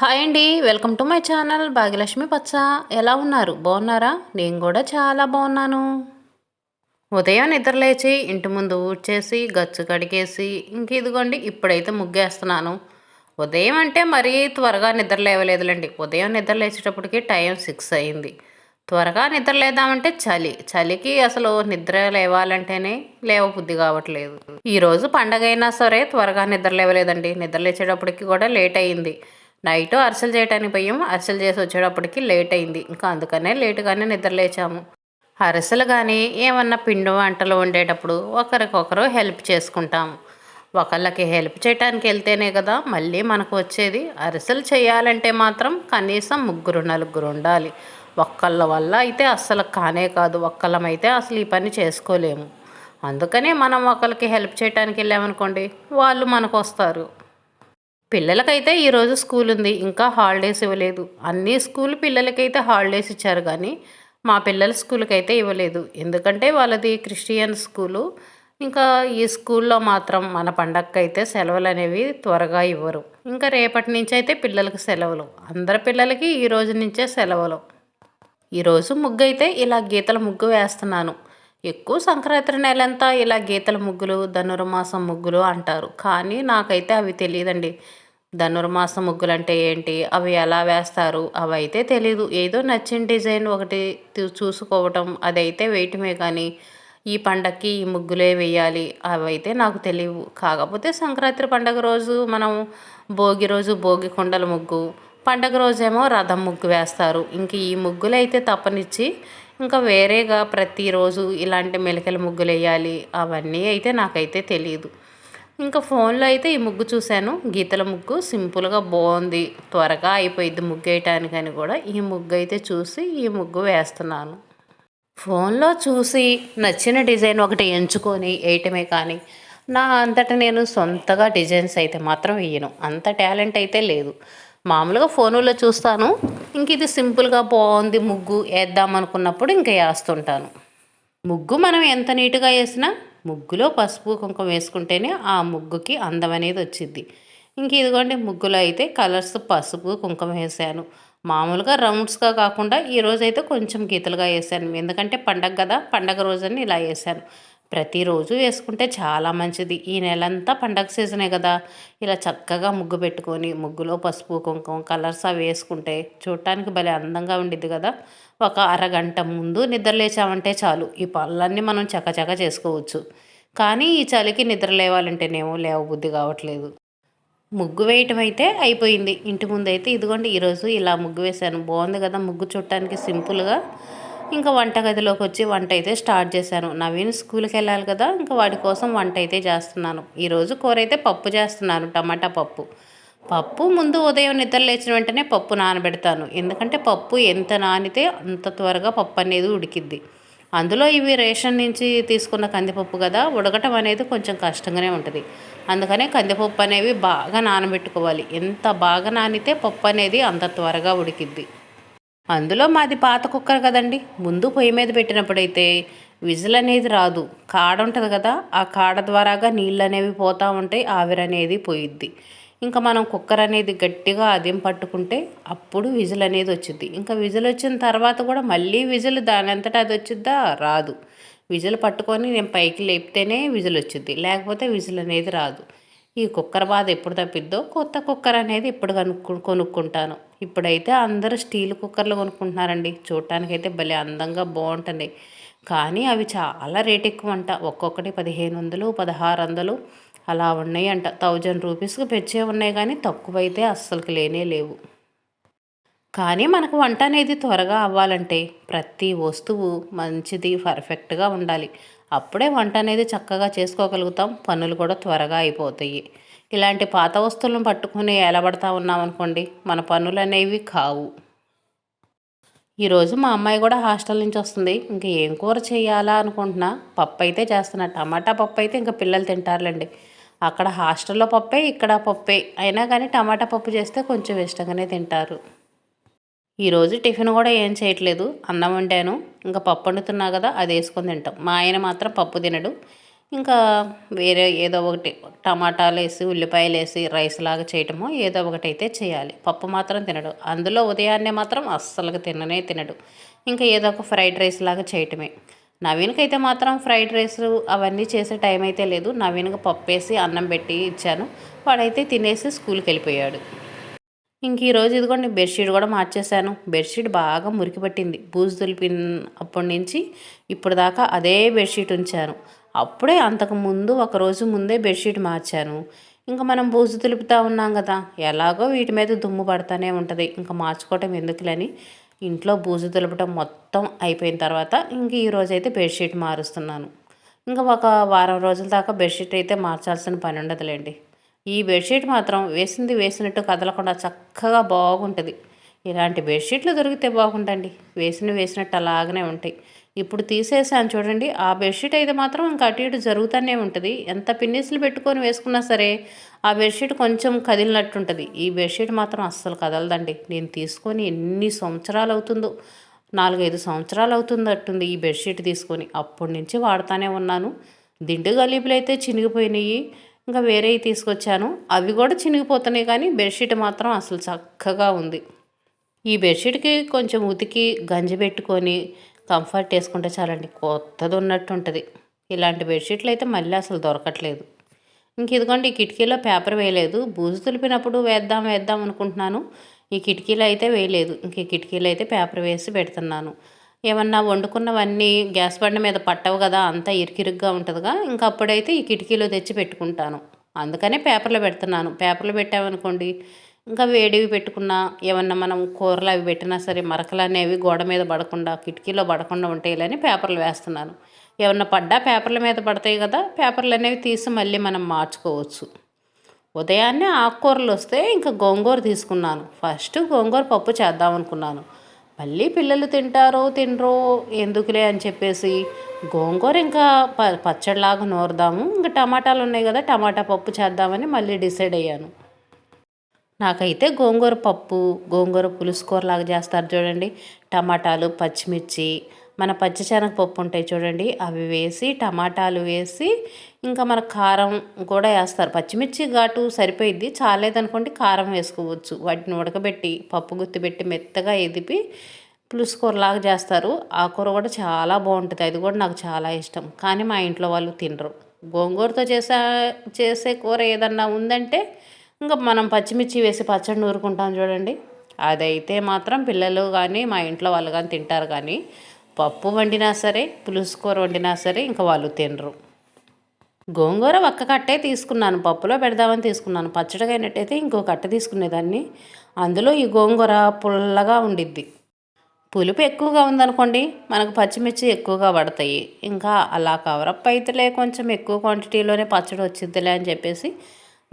Hi అండి. Welcome to my channel Bhagyalakshmi పచ్చ. ఎలా ఉన్నారు? బాగున్నారా? నేను కూడా చాలా బాగున్నాను. ఉదయం నిద్రలేచి ఇంటి ముందు ఊడ్చేసి గచ్చు కడిగేసి ఇంక ఇదిగోండి ఇప్పుడైతే ముగ్గేస్తున్నాను. ఉదయం అంటే మరీ త్వరగా నిద్ర లేవలేదులేండి. ఉదయం నిద్ర లేచేటప్పటికి టైం 6 అయింది. త్వరగా నిద్ర లేదామంటే చలికి అసలు నిద్ర లేవాలంటేనే లేవబుద్ధి కావట్లేదు. ఈరోజు పండగ అయినా సరే త్వరగా నిద్ర లేవలేదండి. నిద్ర లేచేటప్పటికి కూడా లేట్ అయింది. నైట్ అరిసెలు చేయడానికి పోయాం. అరిసెలు చేసి వచ్చేటప్పటికి లేట్ అయింది. ఇంకా అందుకనే లేటుగానే నిద్ర లేచాము. అరిసెలు కానీ ఏమన్నా పిండి వంటలు వండేటప్పుడు ఒకరికొకరు హెల్ప్ చేసుకుంటాము. ఒకళ్ళకి హెల్ప్ చేయడానికి వెళ్తేనే కదా మళ్ళీ మనకు వచ్చేది. అరిసెలు చేయాలంటే మాత్రం కనీసం ముగ్గురు నలుగురు ఉండాలి. ఒక్కళ్ళ వల్ల అయితే అస్సలు కానే కాదు. ఒక్కళ్ళమైతే అసలు ఈ పని చేసుకోలేము. అందుకనే మనం ఒకరికి హెల్ప్ చేయడానికి వెళ్ళామనుకోండి, వాళ్ళు మనకు వస్తారు. పిల్లలకైతే ఈరోజు స్కూల్ ఉంది. ఇంకా హాలిడేస్ ఇవ్వలేదు. అన్ని స్కూల్ పిల్లలకైతే హాలిడేస్ ఇచ్చారు కానీ మా పిల్లల స్కూల్కి అయితే ఇవ్వలేదు. ఎందుకంటే వాళ్ళది క్రిస్టియన్ స్కూలు. ఇంకా ఈ స్కూల్లో మాత్రం మన పండగకైతే సెలవులు అనేవి త్వరగా ఇవ్వరు. ఇంకా రేపటి నుంచి అయితే పిల్లలకి సెలవులు. అందరి పిల్లలకి ఈ రోజు నుంచే సెలవులు. ఈరోజు ముగ్గు అయితే ఇలా గీతల ముగ్గు వేస్తున్నాను. ఎక్కువ సంక్రాంతి నెలంతా ఇలా గీతల ముగ్గులు ధనుర్మాసం ముగ్గులు అంటారు. కానీ నాకైతే అవి తెలియదండి. ధనుర్మాసం ముగ్గులు అంటే ఏంటి, అవి ఎలా వేస్తారు అవి అయితే తెలీదు. ఏదో నచ్చిన డిజైన్ ఒకటి చూసుకోవటం అదైతే వేయటమే కానీ ఈ పండక్కి ఈ ముగ్గులే వేయాలి అవైతే నాకు తెలియవు. కాకపోతే సంక్రాంతి పండగ రోజు మనం భోగి రోజు భోగి కొండల ముగ్గు, పండగ రోజేమో రథం ముగ్గు వేస్తారు. ఇంక ఈ ముగ్గులు అయితే తప్పనిచ్చి ఇంకా వేరేగా ప్రతిరోజు ఇలాంటి మెలికల ముగ్గులు వేయాలి అవన్నీ అయితే నాకైతే తెలియదు. ఇంకా ఫోన్లో అయితే ఈ ముగ్గు చూశాను. గీతల ముగ్గు సింపుల్గా బాగుంది, త్వరగా అయిపోయింది ముగ్గు వేయటానికని కూడా ఈ ముగ్గు అయితే చూసి ఈ ముగ్గు వేస్తున్నాను. ఫోన్లో చూసి నచ్చిన డిజైన్ ఒకటి ఎంచుకొని వేయటమే కానీ నా అంతటా నేను సొంతగా డిజైన్స్ అయితే మాత్రం వేయను. అంత టాలెంట్ అయితే లేదు. మామూలుగా ఫోనులో చూస్తాను. ఇంక ఇది సింపుల్గా బాగుంది ముగ్గు వేద్దాం అనుకున్నప్పుడు ఇంకా వేస్తుంటాను. ముగ్గు మనం ఎంత నీట్గా వేసినా ముగ్గులో పసుపు కుంకుమ వేసుకుంటేనే ఆ ముగ్గుకి అందం అనేది వచ్చింది. ఇంక ఇదిగోండి ముగ్గులో అయితే కలర్స్ పసుపు కుంకుమ వేసాను. మామూలుగా రౌండ్స్గా కాకుండా ఈరోజైతే కొంచెం గీతలుగా వేసాను. ఎందుకంటే పండగ కదా, పండగ రోజని ఇలా వేసాను. ప్రతిరోజు వేసుకుంటే చాలా మంచిది. ఈ నెలంతా పండగ సీజనే కదా, ఇలా చక్కగా ముగ్గు పెట్టుకొని ముగ్గులో పసుపు కుంకుమ కలర్స్ అవి వేసుకుంటే చూడటానికి భలే అందంగా ఉండిద్ది కదా. ఒక అరగంట ముందు నిద్ర లేచామంటే చాలు ఈ పనులన్నీ మనం చకచక చేసుకోవచ్చు. కానీ ఈ చలికి నిద్ర లేవాలంటేనేమో లేవబుద్ధి కావట్లేదు. ముగ్గు వేయటం అయితే అయిపోయింది. ఇంటి ముందు అయితే ఇదిగోండి ఈరోజు ఇలా ముగ్గు వేశాను. బాగుంది కదా ముగ్గు చూడటానికి సింపుల్గా. ఇంకా వంటగదిలోకి వచ్చి వంట అయితే స్టార్ట్ చేశాను. నవీన్ స్కూల్కి వెళ్ళాలి కదా, ఇంకా వాడి కోసం వంట అయితే చేస్తున్నాను. ఈరోజు కూర అయితే పప్పు చేస్తున్నాను, టమాటా పప్పు. పప్పు ముందు ఉదయం నిద్ర లేచిన వెంటనే పప్పు నానబెడతాను. ఎందుకంటే పప్పు ఎంత నానితే అంత త్వరగా పప్పు అనేది ఉడికిద్ది. అందులో ఇవి రేషన్ నుంచి తీసుకున్న కందిపప్పు కదా, ఉడకటం అనేది కొంచెం కష్టంగానే ఉంటుంది. అందుకనే కందిపప్పు అనేవి బాగా నానబెట్టుకోవాలి. ఎంత బాగా నానితే పప్పు అనేది అంత త్వరగా ఉడికిద్ది. అందులో మాది పాత కుక్కర్ కదండి. ముందు పొయ్యి మీద పెట్టినప్పుడైతే విజిల్ అనేది రాదు. కాడ ఉంటుంది కదా, ఆ కాడ ద్వారాగా నీళ్ళు అనేవి పోతూ ఉంటాయి, ఆవిరి అనేది పోయిద్ది. ఇంకా మనం కుక్కర్ అనేది గట్టిగా అదేం పట్టుకుంటే అప్పుడు విజిల్ అనేది వచ్చింది. ఇంకా విజిల్ వచ్చిన తర్వాత కూడా మళ్ళీ విజిల్ దాని అంతటా అది వచ్చిద్దా, రాదు. విజిల్ పట్టుకొని నేను పైకి లేపితేనే విజిల్ వచ్చింది, లేకపోతే విజిల్ అనేది రాదు. ఈ కుక్కర్ బాధ ఎప్పుడు తప్పిద్దో కొత్త కుక్కర్ అనేది ఇప్పుడు కొనుక్కుంటాను. ఇప్పుడైతే అందరూ స్టీల్ కుక్కర్లు కొనుక్కుంటున్నారండి. చూడటానికైతే భలే అందంగా బాగుంటుంది. కానీ అవి చాలా రేట్ ఎక్కువ అంట. ఒక్కొక్కటి 1500 1600 అలా ఉన్నాయి అంట. 1000 రూపీస్కి పెంచే ఉన్నాయి కానీ తక్కువైతే అస్సలుకి లేనే లేవు. కానీ మనకు వంట అనేది త్వరగా అవ్వాలంటే ప్రతి వస్తువు మంచిది పర్ఫెక్ట్గా ఉండాలి. అప్పుడే వంట అనేది చక్కగా చేసుకోగలుగుతాం. పనులు కూడా త్వరగా అయిపోతాయి. ఇలాంటి పాత వస్తువులను పట్టుకుని ఏలబడతా ఉన్నామనుకోండి, మన పనులు అనేవి కావు. ఈరోజు మా అమ్మాయి కూడా హాస్టల్ నుంచి వస్తుంది. ఇంక ఏం కూర చేయాలా అనుకుంటున్నా. పప్పు అయితే చేస్తున్నా. టమాటా పప్పు అయితే ఇంకా పిల్లలు తింటారులేండి. అక్కడ హాస్టల్లో పప్పే, ఇక్కడ పప్పే అయినా కానీ టమాటా పప్పు చేస్తే కొంచెం ఇష్టంగానే తింటారు. ఈరోజు టిఫిన్ కూడా ఏం చేయట్లేదు. అన్నం వండాను, ఇంకా పప్పు వండుతున్నా కదా అది వేసుకొని తింటాం. మా ఆయన మాత్రం పప్పు తినడు. ఇంకా వేరే ఏదో ఒకటి టమాటాలు వేసి ఉల్లిపాయలు వేసి రైస్ లాగా చేయటమో ఏదో ఒకటి అయితే చేయాలి. పప్పు మాత్రం తినడు. అందులో ఉదయాన్నే మాత్రం అస్సలుగా తిననే తినడు. ఇంకా ఏదో ఒక ఫ్రైడ్ రైస్ లాగా చేయటమే. నవీన్కైతే మాత్రం ఫ్రైడ్ రైస్ అవన్నీ చేసే టైం అయితే లేదు. నవీన్కి పప్పు వేసి అన్నం పెట్టి ఇచ్చాను. వాడైతే తినేసి స్కూల్కి వెళ్ళిపోయాడు. ఇంక ఈరోజు ఇదిగోండి బెడ్షీట్ కూడా మార్చేశాను. బెడ్షీట్ బాగా మురికి పట్టింది. బూజు దులిపిన అప్పటి నుంచి ఇప్పుడు దాకా అదే బెడ్షీట్ ఉంచాను. అప్పుడే అంతకుముందు ఒకరోజు ముందే బెడ్షీట్ మార్చాను. ఇంకా మనం బూజు దులుపుతూ ఉన్నాం కదా, ఎలాగో వీటి మీద దుమ్ము పడుతూనే ఉంటుంది. ఇంకా మార్చుకోవటం ఎందుకులని ఇంట్లో బూజు దులపటం మొత్తం అయిపోయిన తర్వాత ఇంక ఈరోజు అయితే బెడ్షీట్ మారుస్తున్నాను. ఇంకా ఒక వారం రోజుల దాకా బెడ్షీట్ అయితే మార్చాల్సిన పని ఉండదులేండి. ఈ బెడ్షీట్ మాత్రం వేసింది వేసినట్టు కదలకుండా చక్కగా బాగుంటుంది. ఇలాంటి బెడ్షీట్లు దొరికితే బాగుండండి. వేసినట్టు అలాగనే ఉంటాయి. ఇప్పుడు తీసేసాను చూడండి. ఆ బెడ్షీట్ అయితే మాత్రం ఇంకా అటు ఇటు జరుగుతూనే ఉంటుంది. ఎంత పిన్నిస్లు పెట్టుకొని వేసుకున్నా సరే ఆ బెడ్షీట్ కొంచెం కదిలినట్టుంటుంది. ఈ బెడ్షీట్ మాత్రం అస్సలు కదలదండి. నేను తీసుకొని ఎన్ని సంవత్సరాలు అవుతుందో, 4-5 సంవత్సరాలు అవుతుందట్టుంది ఈ బెడ్షీట్ తీసుకొని. అప్పటి నుంచి వాడుతూనే ఉన్నాను. దిండు గలీబులు అయితే చినిగిపోయినాయి. ఇంకా వేరేవి తీసుకొచ్చాను. అవి కూడా చినిగిపోతున్నాయి, కానీ బెడ్షీట్ మాత్రం అసలు చక్కగా ఉంది. ఈ బెడ్షీట్కి కొంచెం ఉతికి గంజి పెట్టుకొని కంఫర్ట్ వేసుకుంటే చాలండి, కొత్తది ఉన్నట్టు ఉంటుంది. ఇలాంటి బెడ్షీట్లు అయితే మళ్ళీ అసలు దొరకట్లేదు. ఇంక ఇదిగోండి, ఈ కిటికీలో పేపర్ వేయలేదు. బూజు తులిపినప్పుడు వేద్దాం అనుకుంటున్నాను. ఈ కిటికీలో అయితే వేయలేదు. ఇంక ఈ కిటికీలో అయితే పేపర్ వేసి పెడుతున్నాను. ఏమన్నా వండుకున్నవన్నీ గ్యాస్ బండ మీద పట్టవు కదా, అంతా ఇరికిరుగ్గా ఉంటుందిగా. ఇంకా అప్పుడైతే ఈ కిటికీలో తెచ్చి పెట్టుకుంటాను. అందుకనే పేపర్లో పెడుతున్నాను. పేపర్లో పెట్టామనుకోండి, ఇంకా వేడివి పెట్టుకున్నా, ఏమన్నా మనం కూరలు అవి పెట్టినా సరే మరకలు అనేవి గోడ మీద పడకుండా కిటికీలో పడకుండా ఉంటాయిలని పేపర్లు వేస్తున్నాను. ఏమన్నా పడ్డా పేపర్ల మీద పడతాయి కదా, పేపర్లు అనేవి తీసి మళ్ళీ మనం మార్చుకోవచ్చు. ఉదయాన్నే ఆకుకూరలు వస్తే ఇంకా గోంగూర తీసుకున్నాను. ఫస్ట్ గోంగూర పప్పు చేద్దాం అనుకున్నాను. మళ్ళీ పిల్లలు తింటారో తినరో ఎందుకులే అని చెప్పేసి గోంగూర ఇంకా పచ్చడిలాగా నూరుదాము, ఇంకా టమాటాలు ఉన్నాయి కదా, టమాటా పప్పు చేద్దామని మళ్ళీ డిసైడ్ అయ్యాను. నాకైతే గోంగూర పప్పు, గోంగూర పులుసు కూరలాగా చేస్తారు చూడండి. టమాటాలు, పచ్చిమిర్చి, మన పచ్చిశనగపప్పు ఉంటాయి చూడండి, అవి వేసి టమాటాలు వేసి ఇంకా మన కారం కూడా వేస్తారు. పచ్చిమిర్చి ఘాటు సరిపోయిద్ది, చాలేదనుకోండి కారం వేసుకోవచ్చు. వాటిని ఉడకబెట్టి పప్పు గుత్తి పెట్టి మెత్తగా ఎదిపి పులుసు కూరలాగా చేస్తారు. ఆ కూర కూడా చాలా బాగుంటుంది. అది కూడా నాకు చాలా ఇష్టం. కానీ మా ఇంట్లో వాళ్ళు తినరు. గోంగూరతో చేసే కూర ఏదన్నా ఉందంటే ఇంకా మనం పచ్చిమిర్చి వేసి పచ్చడి నూరుకుంటాం చూడండి, అదైతే మాత్రం పిల్లలు కానీ మా ఇంట్లో వాళ్ళు కానీ తింటారు. కానీ పప్పు వండినా సరే పులుసు కూర వండినా సరే ఇంకా వాళ్ళు తినరు. గోంగూర ఒక్క కట్టే తీసుకున్నాను, పప్పులో పెడదామని తీసుకున్నాను. పచ్చడిగా అయినట్టయితే ఇంకో కట్ట తీసుకునేదాన్ని. అందులో ఈ గోంగూర పుల్లగా ఉండిద్ది. పులుపు ఎక్కువగా ఉందనుకోండి, మనకు పచ్చిమిర్చి ఎక్కువగా పడతాయి. ఇంకా అలా కవరప్ అయితేలే కొంచెం ఎక్కువ క్వాంటిటీలోనే పచ్చడి వచ్చిద్దిలే అని చెప్పేసి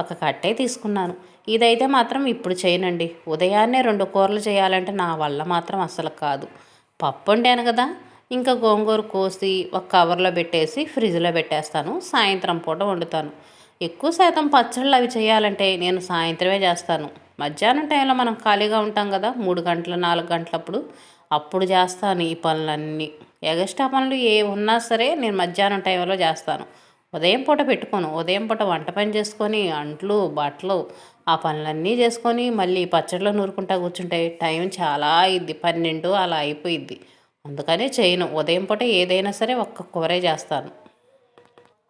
ఒక కట్టే తీసుకున్నాను. ఇదైతే మాత్రం ఇప్పుడు చేయనండి. ఉదయాన్నే 2 కూరలు చేయాలంటే నా వల్ల మాత్రం అస్సలు కాదు. పప్పు వండాను కదా, ఇంకా గోంగూర కోసి ఒక కవర్లో పెట్టేసి ఫ్రిడ్జ్లో పెట్టేస్తాను. సాయంత్రం పూట వండుతాను. ఎక్కువ శాతం పచ్చళ్ళు అవి చేయాలంటే నేను సాయంత్రమే చేస్తాను. మధ్యాహ్నం టైంలో మనం ఖాళీగా ఉంటాం కదా, 3 గంటలు 4 గంటలప్పుడు, అప్పుడు చేస్తాను ఈ పనులన్నీ. ఎగస్ట్రా పనులు ఏ ఉన్నా సరే నేను మధ్యాహ్నం టైంలో చేస్తాను. ఉదయం పూట పెట్టుకోను. ఉదయం పూట వంట పని చేసుకొని అంట్లు బట్టలు ఆ పనులన్నీ చేసుకొని మళ్ళీ పచ్చడిలో నూరుకుంటా కూర్చుంటే టైం చాలా అయింది, 12 అలా అయిపోయిద్ది. అందుకనే చేయను. ఉదయం పూట ఏదైనా సరే ఒక్క కూరే చేస్తాను.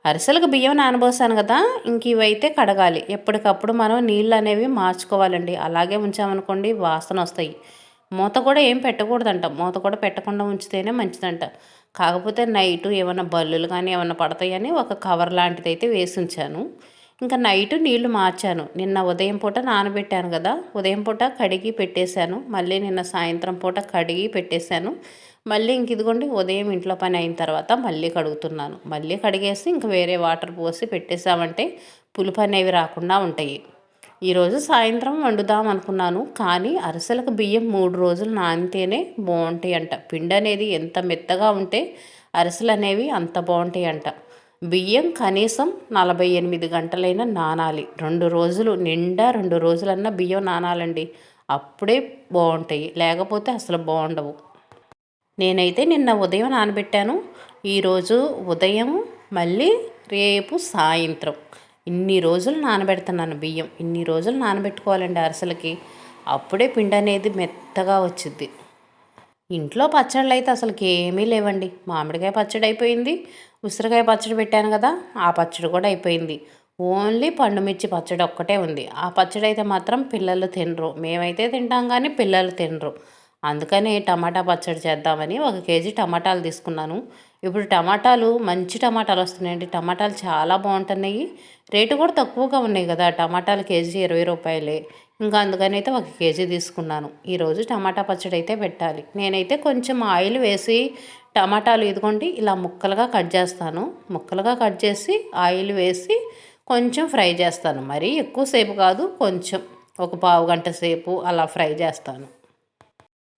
అరిసెలకు బియ్యం నానబోసాను కదా, ఇంక ఇవైతే కడగాలి. ఎప్పటికప్పుడు మనం నీళ్ళు అనేవి మార్చుకోవాలండి. అలాగే ఉంచామనుకోండి వాసన వస్తాయి. మూత కూడా ఏం పెట్టకూడదంట. మూత కూడా పెట్టకుండా ఉంచితేనే మంచిదంట. కాకపోతే నైటు ఏమైనా బల్లులు కానీ ఏమైనా పడతాయని ఒక కవర్ లాంటిది అయితే వేసి ఉంచాను. ఇంకా నైటు నీళ్లు మార్చాను. నిన్న ఉదయం పూట నానబెట్టాను కదా, ఉదయం పూట కడిగి పెట్టేశాను. మళ్ళీ నిన్న సాయంత్రం పూట కడిగి పెట్టేశాను. మళ్ళీ ఇంక ఇదిగోండి ఉదయం ఇంట్లో పని అయిన తర్వాత మళ్ళీ కడుగుతున్నాను. మళ్ళీ కడిగేసి ఇంక వేరే వాటర్ పోసి పెట్టేసామంటే పులుపు అనేవి రాకుండా ఉంటాయి. ఈరోజు సాయంత్రం వండుదాం అనుకున్నాను, కానీ అరిసెలకు బియ్యం 3 రోజులు నానితేనే బాగుంటాయి అంట. పిండి అనేది ఎంత మెత్తగా ఉంటే అరిసెలు అనేవి అంత బాగుంటాయి అంట. బియ్యం కనీసం 48 గంటలైనా నానాలి. 2 రోజులు నిండా 2 రోజులన్నా బియ్యం నానాలండి. అప్పుడే బాగుంటాయి, లేకపోతే అసలు బాగుండవు. నేనైతే నిన్న ఉదయం నానబెట్టాను. ఈరోజు ఉదయం మళ్ళీ రేపు సాయంత్రం. ఇన్ని రోజులు నానబెడుతున్నాను బియ్యం. ఇన్ని రోజులు నానబెట్టుకోవాలండి అరిసెలకి. అప్పుడే పిండి అనేది మెత్తగా వచ్చిద్ది. ఇంట్లో పచ్చళ్ళు అయితే అసలుకి ఏమీ లేవండి. మామిడికాయ పచ్చడి అయిపోయింది. ఉసిరికాయ పచ్చడి పెట్టాను కదా, ఆ పచ్చడి కూడా అయిపోయింది. ఓన్లీ పండుమిర్చి పచ్చడి ఒక్కటే ఉంది. ఆ పచ్చడి అయితే మాత్రం పిల్లలు తినరు. మేమైతే తింటాం కానీ పిల్లలు తినరు. అందుకని టమాటా పచ్చడి చేద్దామని 1 కేజీ టమాటాలు తీసుకున్నాను. ఇప్పుడు టమాటాలు మంచి టమాటాలు వస్తున్నాయండి. టమాటాలు చాలా బాగుంటున్నాయి. రేటు కూడా తక్కువగా ఉన్నాయి కదా, టమాటాలు కేజీ 20 రూపాయలే. ఇంకా అందుకని అయితే 1 కేజీ తీసుకున్నాను. ఈరోజు టమాటా పచ్చడి అయితే పెట్టాలి. నేనైతే కొంచెం ఆయిల్ వేసి టమాటాలు ఇదిగోండి ఇలా ముక్కలుగా కట్ చేస్తాను. ముక్కలుగా కట్ చేసి ఆయిల్ వేసి కొంచెం ఫ్రై చేస్తాను. మరీ ఎక్కువసేపు కాదు, కొంచెం ఒక పావు గంట సేపు అలా ఫ్రై చేస్తాను.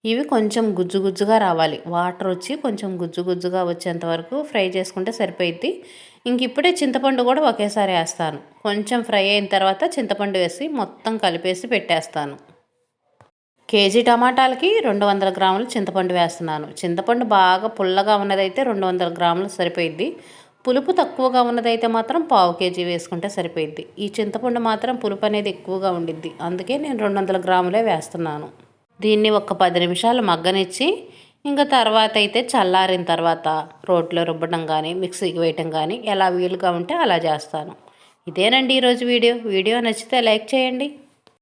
ఇవి కొంచెం గుజ్జు గుజ్జుగా రావాలి. వాటర్ వచ్చి కొంచెం గుజ్జు గుజ్జుగా వచ్చేంత వరకు ఫ్రై చేసుకుంటే సరిపోయిద్ది. ఇంక ఇప్పుడే చింతపండు కూడా ఒకేసారి వేస్తాను. కొంచెం ఫ్రై అయిన తర్వాత చింతపండు వేసి మొత్తం కలిపేసి పెట్టేస్తాను. కేజీ టమాటాలకి 200 గ్రాములు చింతపండు వేస్తున్నాను. చింతపండు బాగా పుల్లగా ఉన్నదైతే 200 గ్రాములు సరిపోయిద్ది. పులుపు తక్కువగా ఉన్నదైతే మాత్రం పావు కేజీ వేసుకుంటే సరిపోయిద్ది. ఈ చింతపండు మాత్రం పులుపు అనేది ఎక్కువగా ఉండిద్ది. అందుకే నేను 200 గ్రాములే వేస్తున్నాను. దీన్ని ఒక 10 నిమిషాలు మగ్గనిచ్చి ఇంకా తర్వాత అయితే చల్లారిన తర్వాత రోట్లో రుబ్బడం కానీ మిక్సీకి వేయటం కానీ ఎలా వీలుగా ఉంటే అలా చేస్తాను. ఇదేనండి ఈరోజు వీడియో. వీడియో నచ్చితే లైక్ చేయండి.